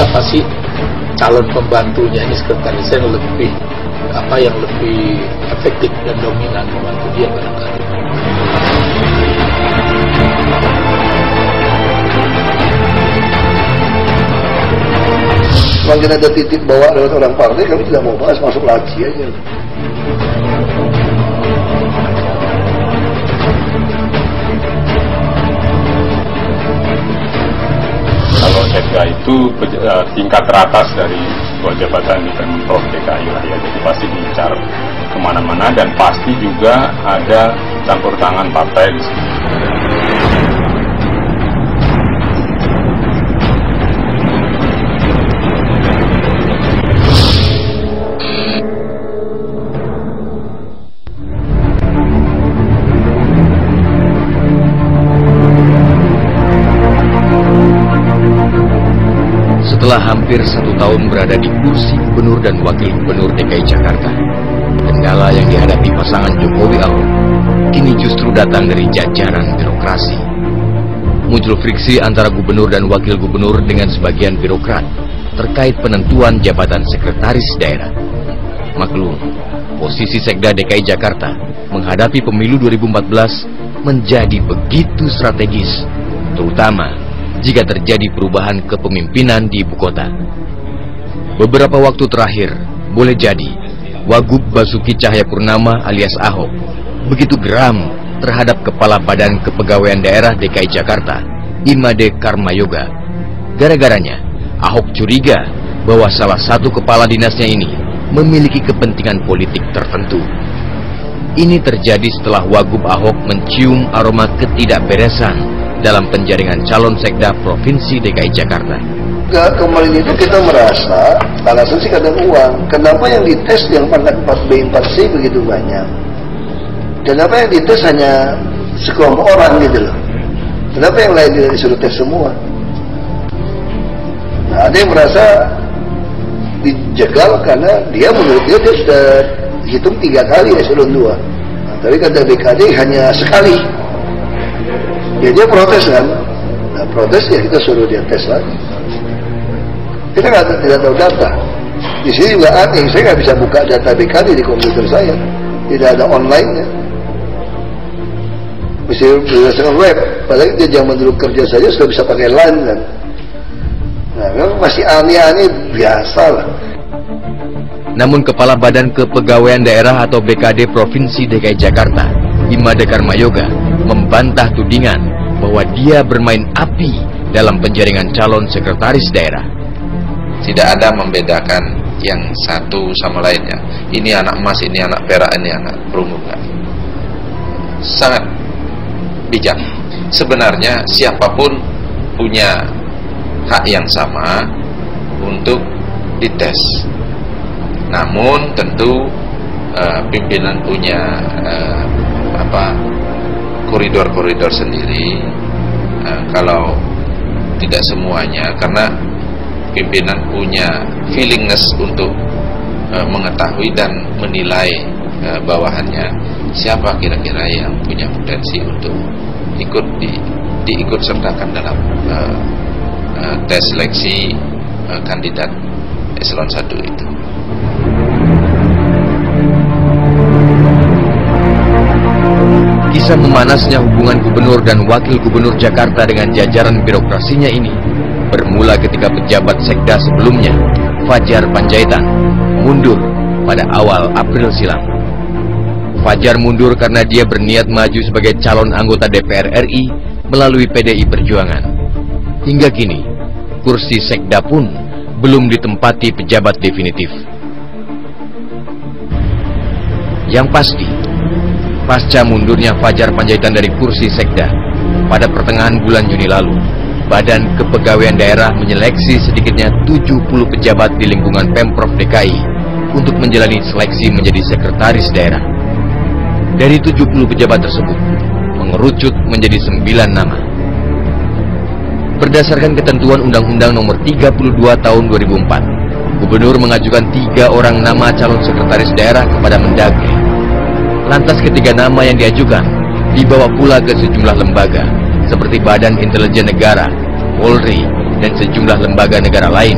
siapa sih calon pembantunya ini, sekretarisnya yang lebih efektif dan dominan membantu dia barangkali. Semakin ada titip bawa lewat orang partai, kami tidak mau bahas, masuk lagi aja. Kalau Sekda itu tingkat teratas dari sebuah jabatan di Pemprov DKI lah ya, jadi pasti diincar kemana-mana dan pasti juga ada campur tangan partai di sini. Setelah hampir 1 tahun berada di kursi gubernur dan wakil gubernur DKI Jakarta, kendala yang dihadapi pasangan Jokowi Ahok kini justru datang dari jajaran birokrasi. Muncul friksi antara gubernur dan wakil gubernur dengan sebagian birokrat terkait penentuan jabatan sekretaris daerah. Maklum, posisi Sekda DKI Jakarta menghadapi pemilu 2014 menjadi begitu strategis, terutama jika terjadi perubahan kepemimpinan di ibu kota. Beberapa waktu terakhir, boleh jadi Wagub Basuki Cahayapurnama alias Ahok begitu geram terhadap Kepala Badan Kepegawaian Daerah DKI Jakarta, Imade Karmayoga. Gara-garanya, Ahok curiga bahwa salah satu kepala dinasnya ini memiliki kepentingan politik tertentu. Ini terjadi setelah Wagub Ahok mencium aroma ketidakberesan dalam penjaringan calon Sekda Provinsi DKI Jakarta. Kemarin itu kita merasa, alasan sih kadang uang. Kenapa yang dites yang pangkat 4B, 4C begitu banyak? Kenapa yang dites hanya sekelompok orang gitu loh? Kenapa yang lain tidak disuruh tes semua? Nah, ada yang merasa dijegal karena dia menurut dia sudah hitung 3 kali eselon 2. Nah, tapi kata BKD hanya sekali. Ya dia protes kan, nah protes ya kita suruh dia tes lagi. Kita tidak tahu data. Di sini juga aneh, saya nggak bisa buka data BKD di komputer saya, tidak ada online-nya. Mesti berdasarkan web, padahal dia zaman dulu kerja saja sudah bisa pakai LAN kan. Nah memang masih aneh-aneh biasa lah. Namun Kepala Badan Kepegawaian Daerah atau BKD Provinsi DKI Jakarta, Imade Karmayoga, membantah tudingan bahwa dia bermain api dalam penjaringan calon sekretaris daerah. Tidak ada membedakan yang satu sama lainnya. Ini anak emas, ini anak perak, ini anak perunggu. Sangat bijak. Sebenarnya siapapun punya hak yang sama untuk dites. Namun tentu pimpinan punya koridor-koridor sendiri, kalau tidak semuanya, karena pimpinan punya willingness untuk mengetahui dan menilai bawahannya siapa kira-kira yang punya potensi untuk diikut sertakan dalam tes seleksi kandidat eselon 1 itu. Kisah memanasnya hubungan gubernur dan wakil gubernur Jakarta dengan jajaran birokrasinya ini bermula ketika pejabat Sekda sebelumnya, Fajar Panjaitan, mundur pada awal April silam. Fajar mundur karena dia berniat maju sebagai calon anggota DPR RI melalui PDI Perjuangan. Hingga kini, kursi Sekda pun belum ditempati pejabat definitif. Yang pasti, pasca mundurnya Fajar Panjaitan dari kursi Sekda pada pertengahan bulan Juni lalu, Badan Kepegawaian Daerah menyeleksi sedikitnya 70 pejabat di lingkungan Pemprov DKI untuk menjalani seleksi menjadi sekretaris daerah. Dari 70 pejabat tersebut, mengerucut menjadi 9 nama. Berdasarkan ketentuan Undang-Undang Nomor 32 Tahun 2004, Gubernur mengajukan 3 orang nama calon sekretaris daerah kepada Mendagri. Lantas ketiga nama yang diajukan dibawa pula ke sejumlah lembaga seperti Badan Intelijen Negara, Polri, dan sejumlah lembaga negara lain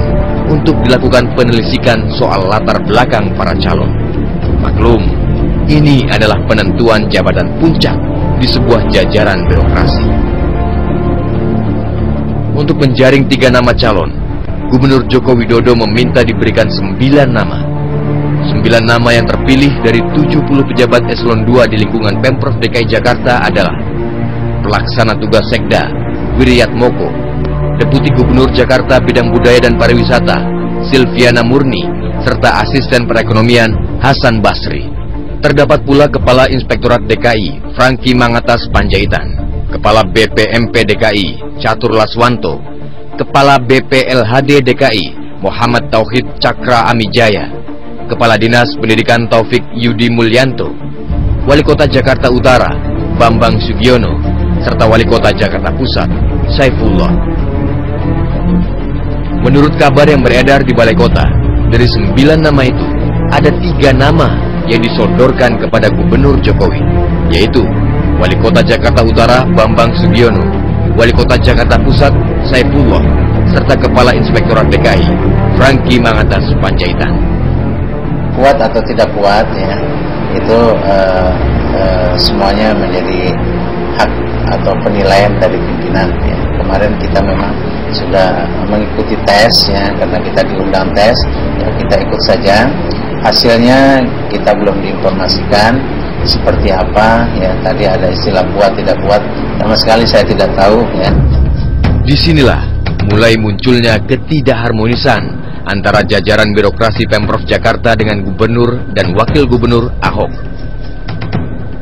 untuk dilakukan penelusuran soal latar belakang para calon. Maklum, ini adalah penentuan jabatan puncak di sebuah jajaran birokrasi. Untuk menjaring 3 nama calon, Gubernur Joko Widodo meminta diberikan 9 nama. 9 nama yang terpilih dari 70 pejabat eselon 2 di lingkungan Pemprov DKI Jakarta adalah Pelaksana Tugas Sekda Wiryatmoko, Deputi Gubernur Jakarta Bidang Budaya dan Pariwisata Silviana Murni, serta Asisten Perekonomian Hasan Basri. Terdapat pula Kepala Inspektorat DKI Franky Mangatas Panjaitan, Kepala BPMP DKI Catur Laswanto, Kepala BPLHD DKI Muhammad Tauhid Cakra Amijaya, Kepala Dinas Pendidikan Taufik Yudi Mulyanto, Wali Kota Jakarta Utara Bambang Sugiono, serta Wali Kota Jakarta Pusat Saifullah. Menurut kabar yang beredar di Balai Kota, dari 9 nama itu ada 3 nama yang disodorkan kepada Gubernur Jokowi, yaitu Wali Kota Jakarta Utara Bambang Sugiono, Wali Kota Jakarta Pusat Saifullah, serta Kepala Inspektorat DKI Franky Mangatas Panjaitan. Kuat atau tidak kuat ya, itu semuanya menjadi hak atau penilaian dari pimpinan ya. Kemarin kita memang sudah mengikuti tes ya, karena kita diundang tes ya, kita ikut saja. Hasilnya kita belum diinformasikan seperti apa ya. Tadi ada istilah kuat tidak kuat, sama sekali saya tidak tahu ya. Disinilah mulai munculnya ketidakharmonisan antara jajaran birokrasi Pemprov Jakarta dengan Gubernur dan Wakil Gubernur Ahok.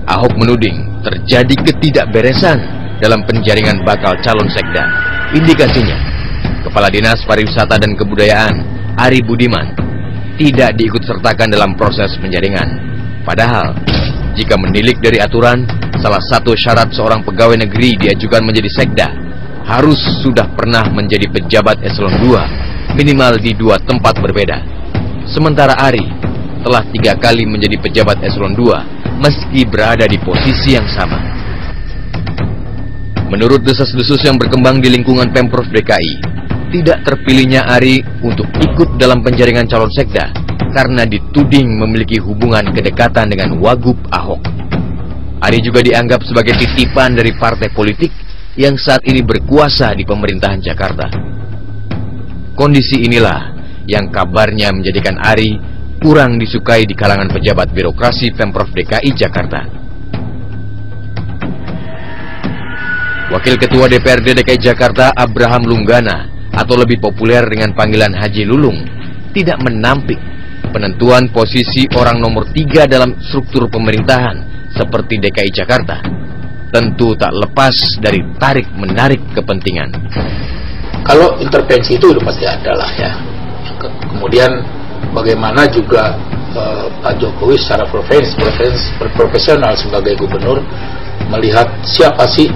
Ahok menuding terjadi ketidakberesan dalam penjaringan bakal calon sekda. Indikasinya, Kepala Dinas Pariwisata dan Kebudayaan Ari Budiman tidak diikutsertakan dalam proses penjaringan. Padahal, jika menilik dari aturan, salah satu syarat seorang pegawai negeri diajukan menjadi sekda harus sudah pernah menjadi pejabat eselon 2 minimal di 2 tempat berbeda. Sementara Ari telah 3 kali menjadi pejabat eselon 2 meski berada di posisi yang sama. Menurut desas-desus yang berkembang di lingkungan Pemprov DKI, tidak terpilihnya Ari untuk ikut dalam penjaringan calon sekda karena dituding memiliki hubungan kedekatan dengan Wagub Ahok. Ari juga dianggap sebagai titipan dari partai politik yang saat ini berkuasa di pemerintahan Jakarta. Kondisi inilah yang kabarnya menjadikan Ari kurang disukai di kalangan pejabat birokrasi Pemprov DKI Jakarta. Wakil Ketua DPRD DKI Jakarta Abraham Lunggana, atau lebih populer dengan panggilan Haji Lulung, tidak menampik penentuan posisi orang nomor 3 dalam struktur pemerintahan seperti DKI Jakarta. Tentu tak lepas dari tarik-menarik kepentingan. Kalau intervensi itu udah pasti ada lah ya. Kemudian bagaimana juga Pak Jokowi secara profesional sebagai gubernur melihat siapa sih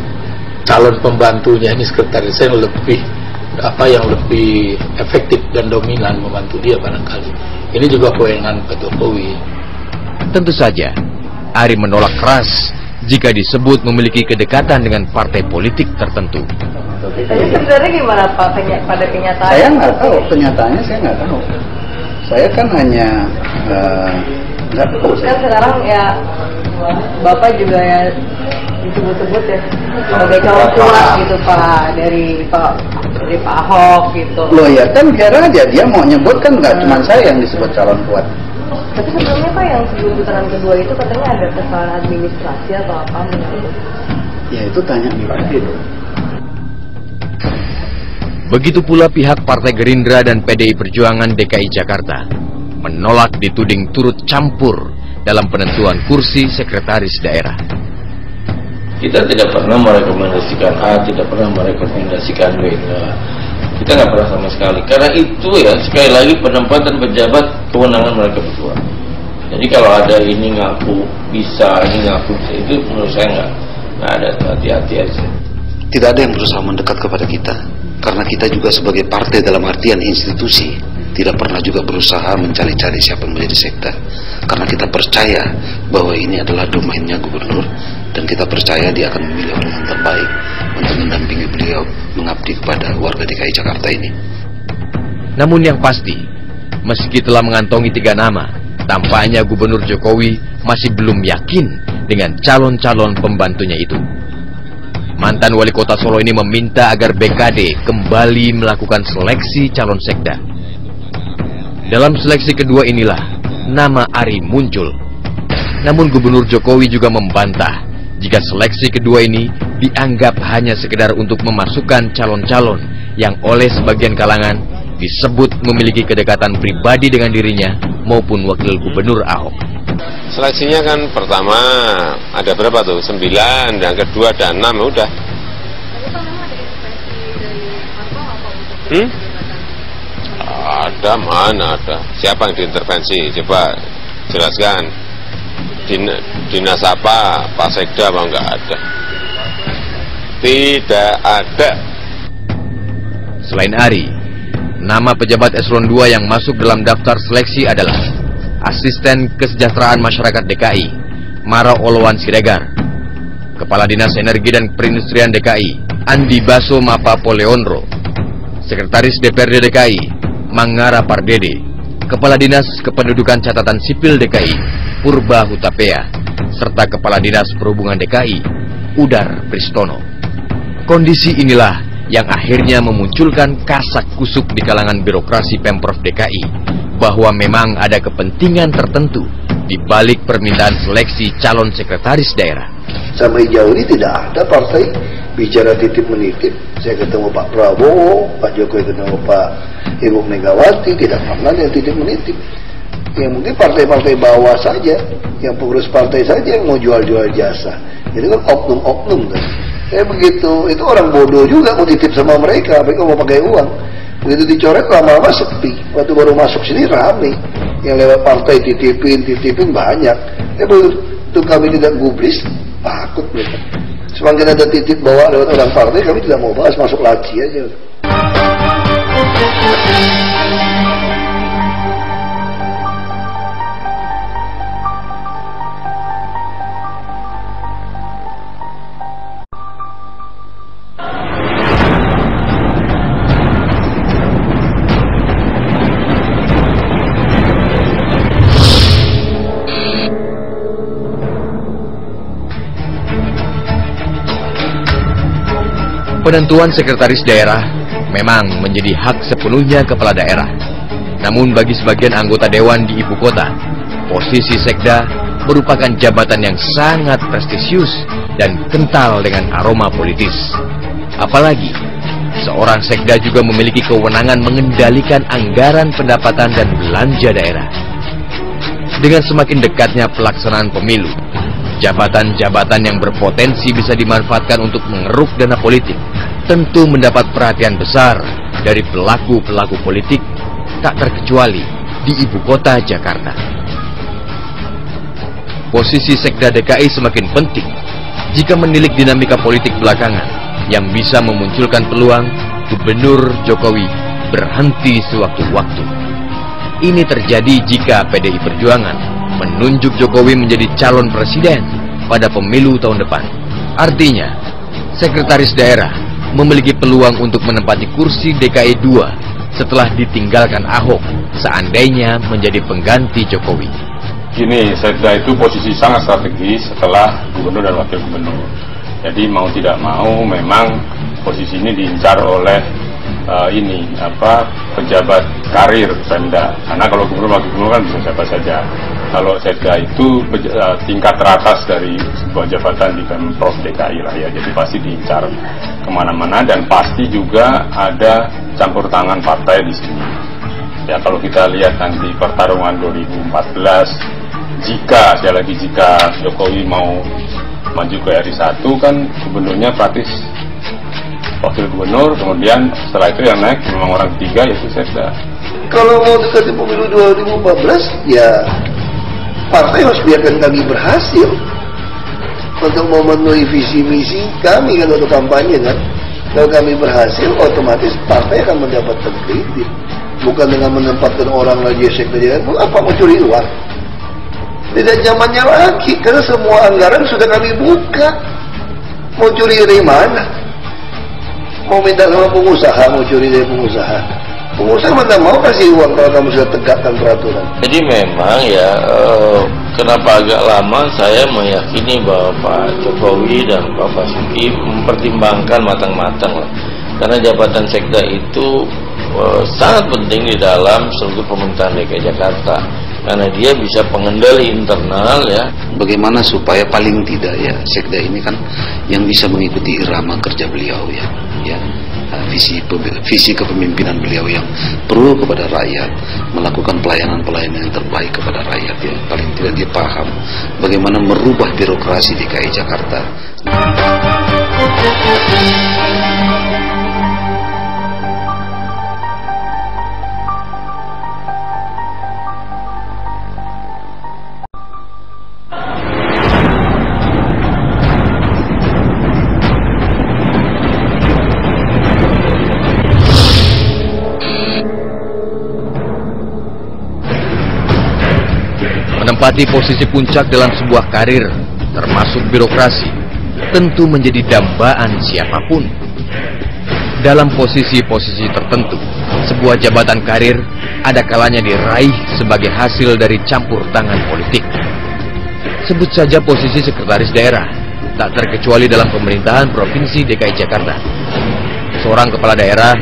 calon pembantunya ini, sekretarisnya yang lebih efektif dan dominan membantu dia barangkali. Ini juga kewenangan Pak Jokowi. Tentu saja, Ari menolak keras jika disebut memiliki kedekatan dengan partai politik tertentu. Tapi sebenarnya gimana Pak pada kenyataannya? Saya nggak tahu, kenyataannya saya nggak tahu. Saya kan hanya nggak tahu. Kan sekarang ya Bapak juga ya disebut-sebut ya sebagai calon kuat gitu Pak dari Pak Ahok gitu. Loh ya kan biar aja, dia mau nyebut kan nggak cuma saya yang disebut calon kuat. Tapi sebelumnya Pak yang sebelum putaran kedua itu katanya ada kesalahan administrasi atau apa mungkin? Ya itu tanya Miradi dong. Begitu pula pihak Partai Gerindra dan PDI Perjuangan DKI Jakarta menolak dituding turut campur dalam penentuan kursi sekretaris daerah. Kita tidak pernah merekomendasikan A, tidak pernah merekomendasikan B. Nah, kita nggak pernah sama sekali. Karena itu ya sekali lagi penempatan pejabat kewenangan mereka berdua. Jadi kalau ada ini ngaku bisa, ini ngaku bisa, itu menurut saya nggak ada, hati-hati aja. Tidak ada yang berusaha mendekat kepada kita, karena kita juga sebagai partai dalam artian institusi tidak pernah juga berusaha mencari-cari siapa yang menjadi sekda, karena kita percaya bahwa ini adalah domainnya gubernur dan kita percaya dia akan memilih orang yang terbaik untuk mendampingi beliau mengabdi kepada warga DKI Jakarta ini. Namun yang pasti, meski telah mengantongi 3 nama, tampaknya Gubernur Jokowi masih belum yakin dengan calon-calon pembantunya itu. Mantan wali kota Solo ini meminta agar BKD kembali melakukan seleksi calon sekda. Dalam seleksi kedua inilah nama Ari muncul. Namun Gubernur Jokowi juga membantah jika seleksi kedua ini dianggap hanya sekedar untuk memasukkan calon-calon yang oleh sebagian kalangan disebut memiliki kedekatan pribadi dengan dirinya maupun Wakil Gubernur Ahok. Seleksinya kan pertama ada berapa tuh? 9, yang kedua ada 6, udah. Ada mana ada? Siapa yang diintervensi? Coba jelaskan. Dinas apa? Pak Sekda apa enggak ada? Tidak ada. Selain Ari, nama pejabat eselon 2 yang masuk dalam daftar seleksi adalah Asisten Kesejahteraan Masyarakat DKI, Mara Olowan Siregar, Kepala Dinas Energi dan Perindustrian DKI, Andi Baso Mapapo Leonro, Sekretaris DPRD DKI, Mangara Pardede, Kepala Dinas Kependudukan Catatan Sipil DKI, Purba Hutapea, serta Kepala Dinas Perhubungan DKI, Udar Pristono. Kondisi inilah yang akhirnya memunculkan kasak-kusuk di kalangan birokrasi Pemprov DKI bahwa memang ada kepentingan tertentu di balik permintaan seleksi calon sekretaris daerah. Sampai jauh ini tidak ada partai bicara titip menitip. Saya ketemu Pak Prabowo, Pak Jokowi ketemu Pak Ibu Megawati, tidak pernah yang titip menitip. Ya mungkin partai-partai bawah saja, yang pengurus partai saja yang mau jual-jual jasa. Itu kan oknum-oknum kan. Begitu, itu orang bodoh juga mau titip sama mereka, mereka mau pakai uang. Begitu dicoret lama-lama sepi. Waktu baru masuk sini rame. Yang lewat partai titipin banyak. Begitu kami tidak gubris, takut mereka. Semakin ada titip bawa lewat orang partai, kami tidak mau bahas, masuk laci aja. Penentuan sekretaris daerah memang menjadi hak sepenuhnya kepala daerah. Namun bagi sebagian anggota dewan di ibu kota, posisi sekda merupakan jabatan yang sangat prestisius dan kental dengan aroma politis. Apalagi, seorang sekda juga memiliki kewenangan mengendalikan anggaran pendapatan dan belanja daerah. Dengan semakin dekatnya pelaksanaan pemilu, jabatan-jabatan yang berpotensi bisa dimanfaatkan untuk mengeruk dana politik tentu mendapat perhatian besar dari pelaku-pelaku politik, tak terkecuali di ibu kota Jakarta. Posisi Sekda DKI semakin penting jika menilik dinamika politik belakangan yang bisa memunculkan peluang Gubernur Jokowi berhenti sewaktu-waktu. Ini terjadi jika PDI Perjuangan menunjuk Jokowi menjadi calon presiden pada pemilu tahun depan. Artinya, sekretaris daerah memiliki peluang untuk menempati kursi DKI 2 setelah ditinggalkan Ahok seandainya menjadi pengganti Jokowi. Gini, sekda itu posisi sangat strategis setelah gubernur dan wakil gubernur. Jadi mau tidak mau memang posisi ini diincar oleh pejabat karir Pemda. Karena kalau gubernur wakil gubernur kan bisa siapa saja. Kalau sekda itu tingkat teratas dari sebuah jabatan di Pemprov DKI lah ya. Jadi pasti diincar kemana-mana dan pasti juga ada campur tangan partai di sini. Ya kalau kita lihat nanti pertarungan 2014, jika Jokowi mau maju ke RI 1 kan gubernurnya praktis wakil gubernur, kemudian setelah itu yang naik memang orang ketiga yaitu sekda. Kalau mau dekati pemilu 2014 ya partai harus biarkan kami berhasil untuk memenuhi visi misi kami kan untuk kampanye kan. Kalau kami berhasil otomatis partai akan mendapatkan kredit, bukan dengan menempatkan orang lagi sekda. Apa mau curi uang? Tidak zamannya lagi, karena semua anggaran sudah kami buka. Mau curi dari mana? Mau minta sama pengusaha, mau curi dari pengusaha. Pengusaha mana mau kasih uang kalau kamu sudah tegakkan peraturan. Jadi memang ya, kenapa agak lama saya meyakini bahwa Pak Jokowi dan Pak Basuki mempertimbangkan matang-matang lah. Karena jabatan sekda itu sangat penting di dalam seluruh pemerintahan DKI Jakarta. Karena dia bisa pengendali internal ya. Bagaimana supaya paling tidak ya sekda ini kan yang bisa mengikuti irama kerja beliau ya. Visi kepemimpinan beliau yang perlu kepada rakyat, melakukan pelayanan-pelayanan yang terbaik kepada rakyat ya. Paling tidak dia paham bagaimana merubah birokrasi DKI Jakarta. Menempati posisi puncak dalam sebuah karir, termasuk birokrasi, tentu menjadi dambaan siapapun. Dalam posisi-posisi tertentu, sebuah jabatan karir ada kalanya diraih sebagai hasil dari campur tangan politik. Sebut saja posisi sekretaris daerah, tak terkecuali dalam pemerintahan Provinsi DKI Jakarta. Seorang kepala daerah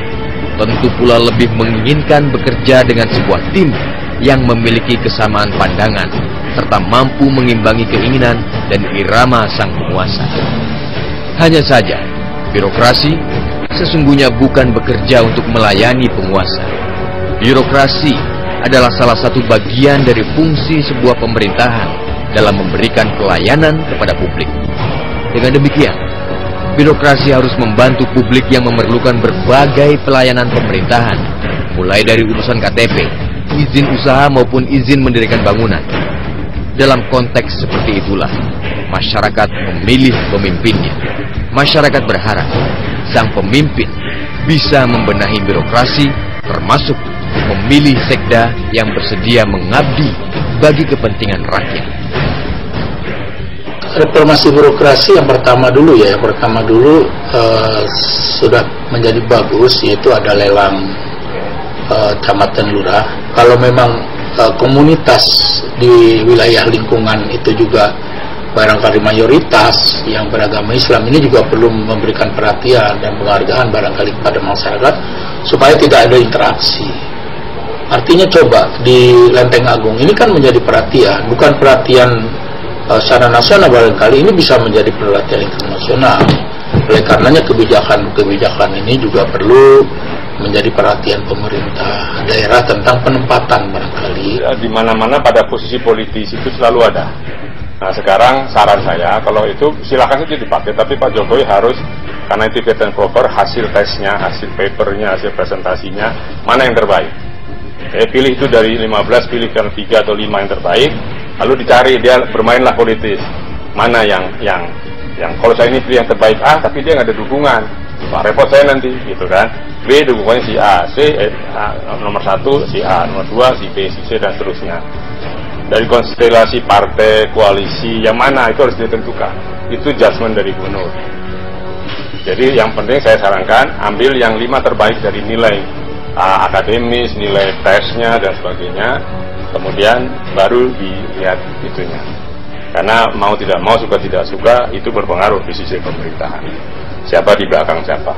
tentu pula lebih menginginkan bekerja dengan sebuah tim yang memiliki kesamaan pandangan, serta mampu mengimbangi keinginan dan irama sang penguasa. Hanya saja, birokrasi sesungguhnya bukan bekerja untuk melayani penguasa. Birokrasi adalah salah satu bagian dari fungsi sebuah pemerintahan dalam memberikan pelayanan kepada publik. Dengan demikian, birokrasi harus membantu publik yang memerlukan berbagai pelayanan pemerintahan, mulai dari urusan KTP, izin usaha maupun izin mendirikan bangunan. Dalam konteks seperti itulah, masyarakat memilih pemimpinnya. Masyarakat berharap sang pemimpin bisa membenahi birokrasi, termasuk memilih sekda yang bersedia mengabdi bagi kepentingan rakyat. Reformasi birokrasi yang pertama dulu sudah menjadi bagus, yaitu ada lelang camat dan lurah. Kalau memang komunitas di wilayah lingkungan itu juga barangkali mayoritas yang beragama Islam, ini juga perlu memberikan perhatian dan penghargaan barangkali kepada masyarakat supaya tidak ada interaksi. Artinya coba di Lenteng Agung ini kan menjadi perhatian, bukan perhatian secara nasional, barangkali ini bisa menjadi perhatian internasional. Oleh karenanya kebijakan ini juga perlu menjadi perhatian pemerintah daerah tentang penempatan barangkali. Di mana-mana pada posisi politis itu selalu ada. Nah sekarang saran saya, kalau itu silakan saja dipakai, tapi Pak Jokowi harus, karena itu fit and proper, hasil tesnya, hasil papernya, hasil presentasinya, mana yang terbaik. Pilih itu dari 15, pilihkan 3 atau 5 yang terbaik, lalu dicari, dia bermainlah politis. Mana yang kalau saya ini pilih yang terbaik A, tapi dia nggak ada dukungan, Pak, repot saya nanti, gitu kan. B dukungannya si A, nomor 1 si A, nomor 2 si B, si C, dan seterusnya. Dari konstelasi partai, koalisi, yang mana itu harus ditentukan. Itu judgement dari gubernur. Jadi yang penting saya sarankan, ambil yang 5 terbaik dari nilai akademis, nilai tesnya, dan sebagainya. Kemudian baru dilihat itunya. Karena mau tidak mau, suka tidak suka, itu berpengaruh di sisi pemerintahan. Siapa di belakang siapa.